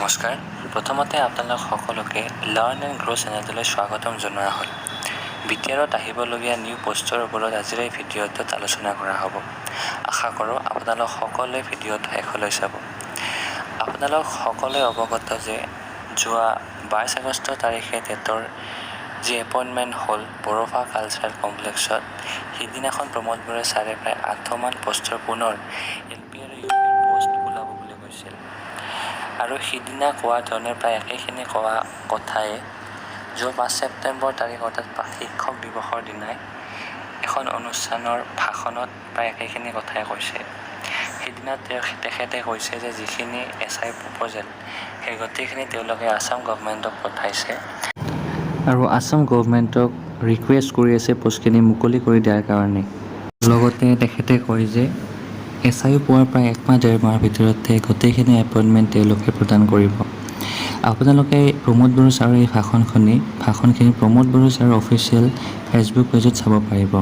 নমস্কাৰ। প্ৰথমতে আপোনালোক সকলোকে লাৰ্ণ এণ্ড গ্ৰ' চেনেলটোলৈ স্বাগতম জনোৱা হ'ল। BTRত আহিবলগীয়া নিউ পষ্টৰ ওপৰত আজিৰ এই ভিডিঅ'টোত আলোচনা কৰা হ'ব। আশা কৰোঁ আপোনালোক সকলোৱে ভিডিঅ'টো শেষলৈ চাব। আপোনালোক সকলোৱে অৱগত যে যোৱা 22 আগষ্ট তাৰিখে টেটৰ যি এপইণ্টমেণ্ট হ'ল বড়োফা কালচাৰেল কমপ্লেক্সত, সিদিনাখন প্ৰমোদ বড়োৱে ছাৰে প্ৰায় 8মান পষ্টৰ পুনৰ LP আৰু UP পষ্ট ওলাব বুলি কৈছিল। আৰু সিদিনা কোৱা ধৰণে প্ৰায় একেখিনি কোৱা কথাই যোৱা 5 ছেপ্টেম্বৰ তাৰিখ অৰ্থাৎ শিক্ষক দিৱসৰ দিনাই এখন অনুষ্ঠানৰ ভাষণত প্ৰায় একেখিনি কথাই কৈছে। সিদিনা তেখেতে কৈছে যে যিখিনি SI প্ৰপ'জেল সেই গোটেইখিনি তেওঁলোকে আসাম গভৰ্ণমেণ্টক পঠাইছে আৰু আসাম গভৰ্ণমেণ্টক ৰিকুৱেষ্ট কৰি আছে পষ্টখিনি মুকলি কৰি দিয়াৰ কাৰণে। লগতে তেখেতে কয় যে SIও পোৱাৰ প্ৰায় 1 মাহ 1.5 মাহৰ ভিতৰতে গোটেইখিনি এপইণ্টমেণ্ট তেওঁলোকে প্ৰদান কৰিব। আপোনালোকে প্ৰমোদ বড়ো ছাৰৰ এই ভাষণখিনি প্ৰমোদ বড়ো ছাৰৰ অফিচিয়েল ফেচবুক পেজত চাব পাৰিব।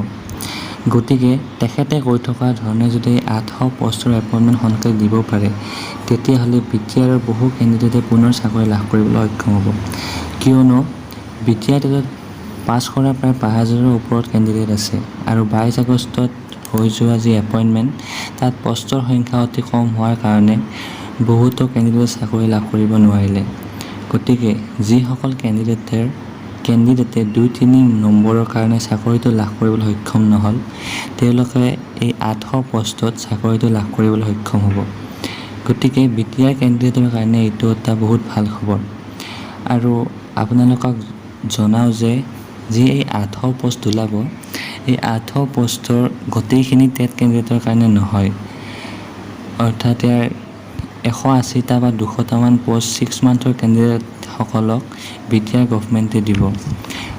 গতিকে তেখেতে কৈ থকা ধৰণে যদি 800 পষ্টৰ এপইণ্টমেণ্ট সোনকালে দিব পাৰে, তেতিয়াহ'লে BTRৰ বহু কেণ্ডিডেটে পুনৰ চাকৰি লাভ কৰিবলৈ সক্ষম হ'ব। কিয়নো BTR টেটত পাছ কৰা প্ৰায় 5000ৰ ওপৰত কেণ্ডিডেট আছে আৰু 22 আগষ্টত হৈ যোৱা যি এপইণ্টমেণ্ট তাত পষ্টৰ সংখ্যা অতি কম হোৱাৰ কাৰণে বহুতো কেণ্ডিডেটে চাকৰি লাভ কৰিব নোৱাৰিলে। গতিকে যিসকল কেণ্ডিডেটে 2-3 নম্বৰৰ কাৰণে চাকৰিটো লাভ কৰিবলৈ সক্ষম নহ'ল, তেওঁলোকে এই 800 পষ্টত চাকৰিটো লাভ কৰিবলৈ সক্ষম হ'ব। গতিকে BTR কেণ্ডিডেটৰ কাৰণে এইটো এটা বহুত ভাল খবৰ। আৰু আপোনালোকক জনাওঁ যে যি এই 800 পষ্ট ওলাব, এই 800 পষ্টৰ গোটেইখিনি টেট কেণ্ডিডেটৰ কাৰণে নহয়, অৰ্থাৎ ইয়াৰ 180টা বা 200টামান পষ্ট 6 মান্থৰ কেণ্ডিডেটসকলক BTR গভৰ্ণমেণ্টে দিব।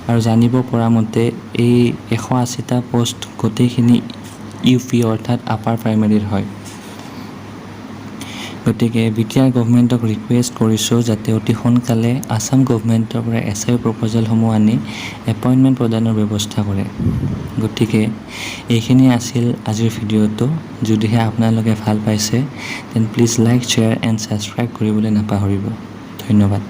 আৰু জানিব পৰা মতে এই 180টা পষ্ট গোটেইখিনি UP অৰ্থাৎ আপাৰ প্ৰাইমেৰীৰ হয়। গতিকে BTR গভৰ্ণমেণ্টক ৰিকুৱেষ্ট কৰিছোঁ যাতে অতি সোনকালে আসাম গভৰ্ণমেণ্টৰ পৰা SI প্ৰপ'জেলসমূহ আনি এপইণ্টমেণ্ট প্ৰদানৰ ব্যৱস্থা কৰে। গতিকে এইখিনি আছিল আজিৰ ভিডিঅ'টো। যদিহে আপোনালোকে ভাল পাইছে, তেন please like, share and subscribe কৰিবলৈ নাপাহৰিব। ধন্যবাদ।